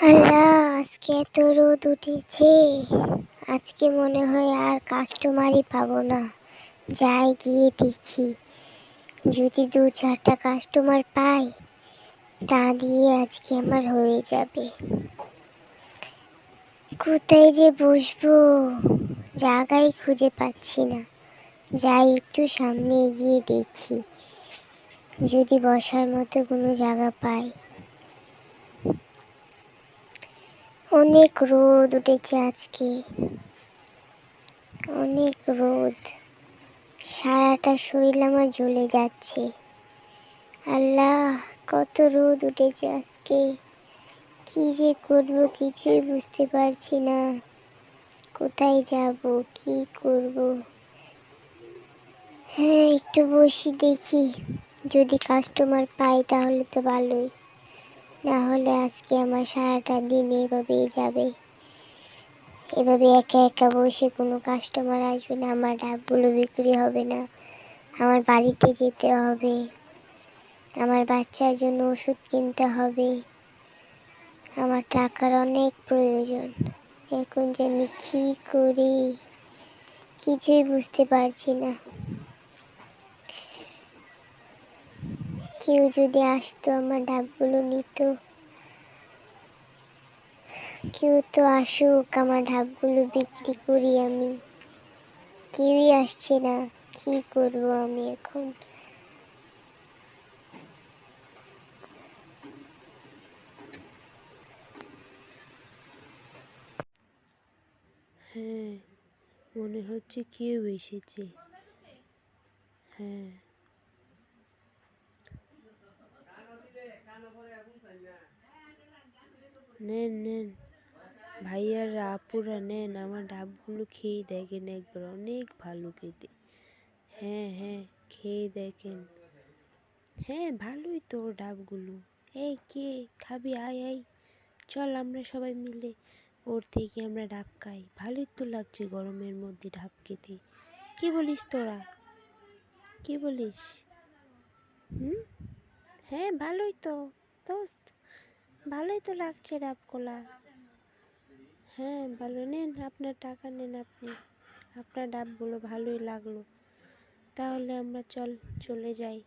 আল্লাহ, আজকে এত রোদ উঠেছে। আজকে মনে হয় আর কাস্টমারই পাবো না। যাই গিয়ে দেখি, যদি 2-4টা কাস্টমার পাই তা দিয়ে আজকে আমার হয়ে যাবে। কোথায় যে বসবো জায়গাই খুঁজে পাচ্ছি না। যাই একটু সামনে এগিয়ে দেখি, যদি বসার মতো কোনো জায়গা পাই। অনেক রোদ উঠেছে আজকে, অনেক রোদ। সারাটা শরীর আমার জ্বলে যাচ্ছে। আল্লাহ, কত রোদ উঠেছে আজকে। কি যে করব কিছুই বুঝতে পারছি না। কোথায় যাব, কি করব। হ্যাঁ, একটু বসি দেখি, যদি কাস্টমার পাই তাহলে তো ভালোই, না হলে আজকে আমার সারাটা দিন এভাবেই যাবে। এভাবে একা একা বসে কোনো কাস্টমার আসবে না, আমার ডাবগুলো বিক্রি হবে না, আমার বাড়িতে যেতে হবে, আমার বাচ্চার জন্য ওষুধ কিনতে হবে, আমার টাকার অনেক প্রয়োজন। এখন যে আমি কী করি কিছুই বুঝতে পারছি না। কেউ যদি আসতো আমার ডাবগুলো নিত, কেউ তো আসুক, আমার ডাবগুলো বিক্রি করি আমি। কেউই আসছে না, কি করব আমি এখন। হ্যাঁ, মনে হচ্ছে কেউ এসেছে। হ্যাঁ, নেন নেন ভাইয়ারা আপুরা, নেন আমার ডাবগুলো খেয়ে দেখেন একবার, অনেক ভালো খেতে। হ্যাঁ হ্যাঁ, খেয়ে দেখেন। হ্যাঁ, ভালোই তো ডাবগুলো। এই কে খাবি? আয় আয়, চল আমরা সবাই মিলে ওর থেকে আমরা ডাব খাই। ভালোই তো লাগছে গরমের মধ্যে ডাব খেতে। কি বলিস তোরা, কি বলিস? হুম, হ্যাঁ ভালোই তো দোস্ত, ভালোই তো লাগছে ডাবগুলা। হ্যাঁ ভালো, নেন আপনার টাকা নেন আপনি। আপনার ডাবগুলো ভালোই লাগলো। তাহলে আমরা চলে যাই।